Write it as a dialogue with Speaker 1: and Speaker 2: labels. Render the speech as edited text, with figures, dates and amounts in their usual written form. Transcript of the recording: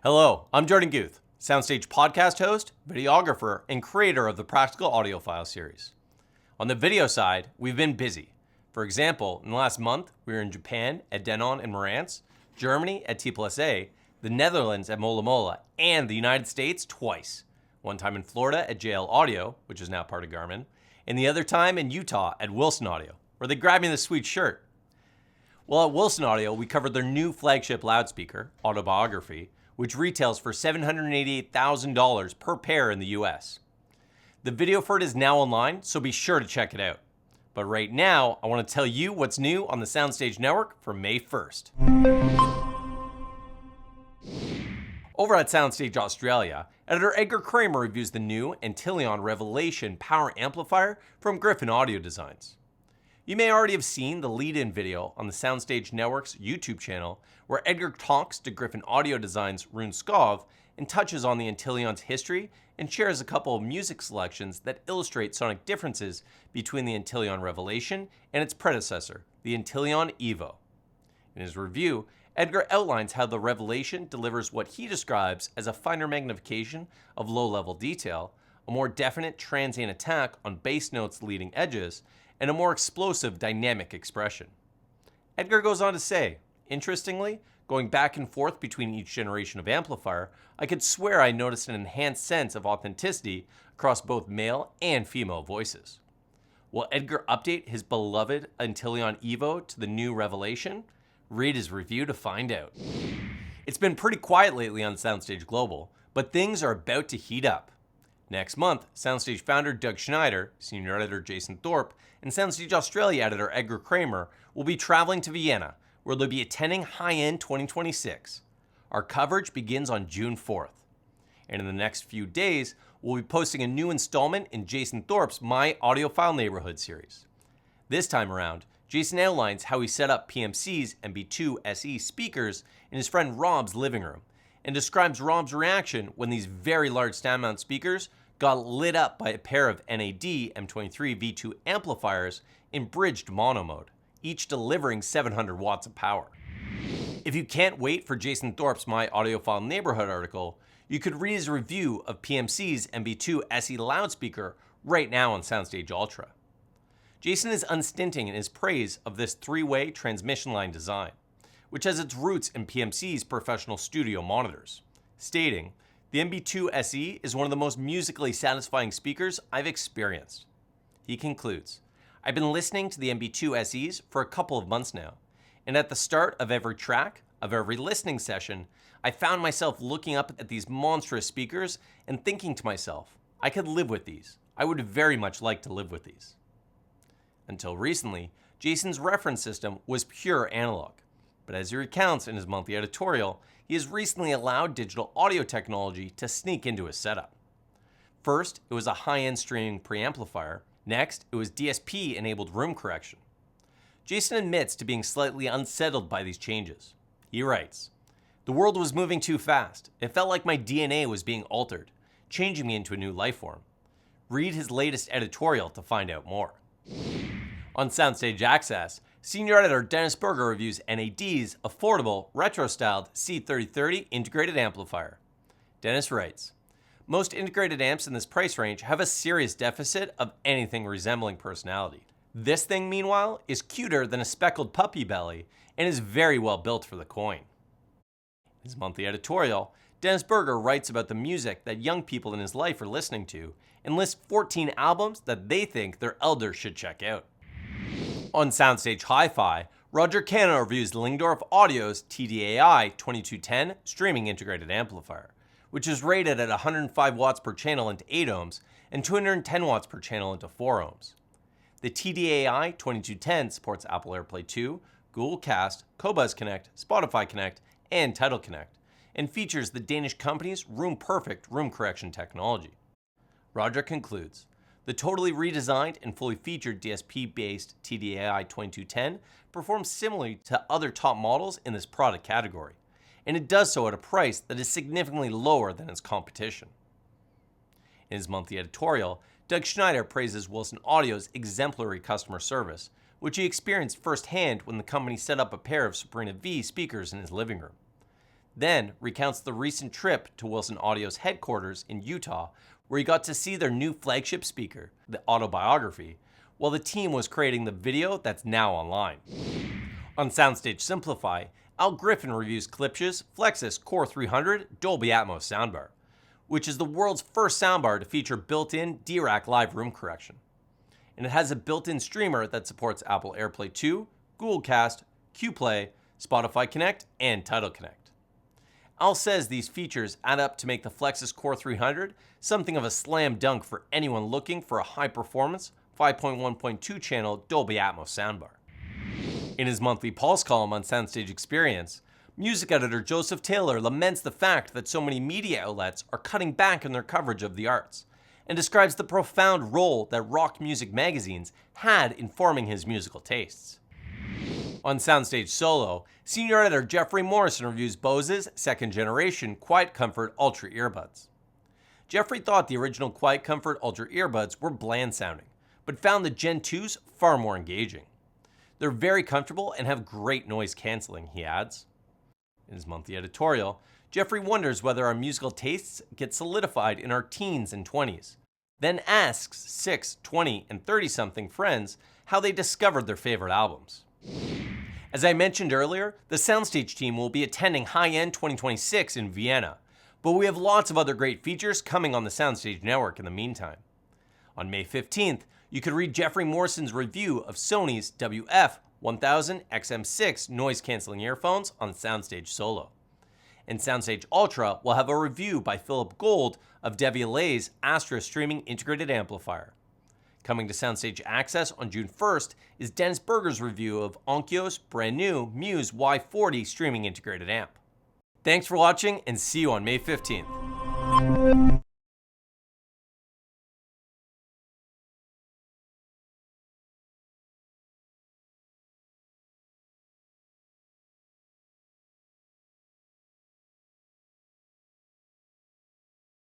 Speaker 1: Hello, I'm Jordan Guth, SoundStage podcast host, videographer, and creator of the Practical Audiophile series. On the video side, we've been busy. For example, in the last month, we were in Japan at Denon and Marantz, Germany at T+A, the Netherlands at Mola Mola, and the United States twice. One time in Florida at JL Audio, which is now part of Garmin, and the other time in Utah at Wilson Audio, where they grabbed me this sweet shirt. Well, at Wilson Audio, we covered their new flagship loudspeaker, Autobiography, which retails for $788,000 per pair in the US. The video for it is now online, so be sure to check it out. But right now, I want to tell you what's new on the SoundStage network for May 1st. Over at SoundStage Australia, editor Edgar Kramer reviews the new Antilion Revelation power amplifier from Gryphon Audio Designs. You may already have seen the lead-in video on the SoundStage Network's YouTube channel where Edgar talks to Gryphon Audio Designs' Rune Skov and touches on the Antilion's history and shares a couple of music selections that illustrate sonic differences between the Antilion Revelation and its predecessor, the Antilion Evo. In his review, Edgar outlines how the Revelation delivers what he describes as a finer magnification of low-level detail, a more definite transient attack on bass notes' leading edges, and a more explosive dynamic expression. Edgar goes on to say, interestingly, going back and forth between each generation of amplifier, I could swear I noticed an enhanced sense of authenticity across both male and female voices. Will Edgar update his beloved Antilion Evo to the new Revelation? Read his review to find out. It's been pretty quiet lately on SoundStage Global, but things are about to heat up. Next month, SoundStage founder Doug Schneider, senior editor Jason Thorpe, and SoundStage Australia editor Edgar Kramer will be traveling to Vienna, where they'll be attending High-End 2026. Our coverage begins on June 4th. And in the next few days, we'll be posting a new installment in Jason Thorpe's My Audiophile Neighborhood series. This time around, Jason outlines how he set up PMC's MB2 SE speakers in his friend Rob's living room, and describes Rob's reaction when these very large stand mount speakers got lit up by a pair of NAD M23 V2 amplifiers in bridged mono mode, each delivering 700 watts of power. If you can't wait for Jason Thorpe's My Audiophile Neighborhood article, you could read his review of PMC's MB2 SE loudspeaker right now on SoundStage Ultra. Jason is unstinting in his praise of this three-way transmission line design, which has its roots in PMC's professional studio monitors, stating, "The MB2 SE is one of the most musically satisfying speakers I've experienced." He concludes, "I've been listening to the MB2 SEs for a couple of months now, and at the start of every track, of every listening session, I found myself looking up at these monstrous speakers and thinking to myself, I could live with these. I would very much like to live with these." Until recently, Jason's reference system was pure analog, but as he recounts in his monthly editorial, he has recently allowed digital audio technology to sneak into his setup. First, it was a high-end streaming preamplifier. Next, it was DSP-enabled room correction. Jason admits to being slightly unsettled by these changes. He writes, "The world was moving too fast. It felt like my DNA was being altered, changing me into a new life form." Read his latest editorial to find out more. On SoundStage Access, senior editor Dennis Berger reviews NAD's affordable, retro-styled C3030 integrated amplifier. Dennis writes, "Most integrated amps in this price range have a serious deficit of anything resembling personality. This thing, meanwhile, is cuter than a speckled puppy belly and is very well built for the coin." In his monthly editorial, Dennis Berger writes about the music that young people in his life are listening to and lists 14 albums that they think their elders should check out. On SoundStage Hi-Fi, Roger Cano reviews Lyngdorf Audio's TDAI-2210 streaming integrated amplifier, which is rated at 105 watts per channel into 8 ohms and 210 watts per channel into 4 ohms. The TDAI-2210 supports Apple AirPlay 2, Google Cast, Qobuz Connect, Spotify Connect, and Tidal Connect, and features the Danish company's room-perfect room correction technology. Roger concludes, "The totally redesigned and fully featured DSP-based TDAI-2210 performs similarly to other top models in this product category, and it does so at a price that is significantly lower than its competition." In his monthly editorial, Doug Schneider praises Wilson Audio's exemplary customer service, which he experienced firsthand when the company set up a pair of Sabrina V speakers in his living room. then recounts the recent trip to Wilson Audio's headquarters in Utah, where he got to see their new flagship speaker, the Autobiography, while the team was creating the video that's now online. On SoundStage Simplify, Gryphon reviews Klipsch's Flexus Core 300 Dolby Atmos soundbar, which is the world's first soundbar to feature built-in D-Rack live room correction. And it has a built-in streamer that supports Apple AirPlay 2, Google Cast, QPlay, Spotify Connect, and Tidal Connect. Al says these features add up to make the Flexus Core 300 something of a slam dunk for anyone looking for a high-performance 5.1.2 channel Dolby Atmos soundbar. In his monthly Pulse column on SoundStage Experience, music editor Joseph Taylor laments the fact that so many media outlets are cutting back on their coverage of the arts, and describes the profound role that rock music magazines had in forming his musical tastes. On SoundStage Solo, senior editor Jeffrey Morrison reviews Bose's second-generation Quiet Comfort Ultra earbuds. Jeffrey thought the original Quiet Comfort Ultra earbuds were bland-sounding, but found the Gen 2s far more engaging. They're very comfortable and have great noise canceling, he adds. In his monthly editorial, Jeffrey wonders whether our musical tastes get solidified in our teens and 20s, then asks 6, 20, and 30-something friends how they discovered their favorite albums. As I mentioned earlier, the SoundStage team will be attending High-End 2026 in Vienna, but we have lots of other great features coming on the SoundStage network in the meantime. On May 15th, you could read Jeffrey Morrison's review of Sony's WF-1000 XM6 noise-canceling earphones on SoundStage Solo. And SoundStage Ultra will have a review by Philip Gold of Devialet's Astra Streaming Integrated Amplifier. Coming to SoundStage Access on June 1st is Dennis Berger's review of Onkyo's brand new Muse Y40 Streaming Integrated Amp. Thanks for watching and see you on May 15th.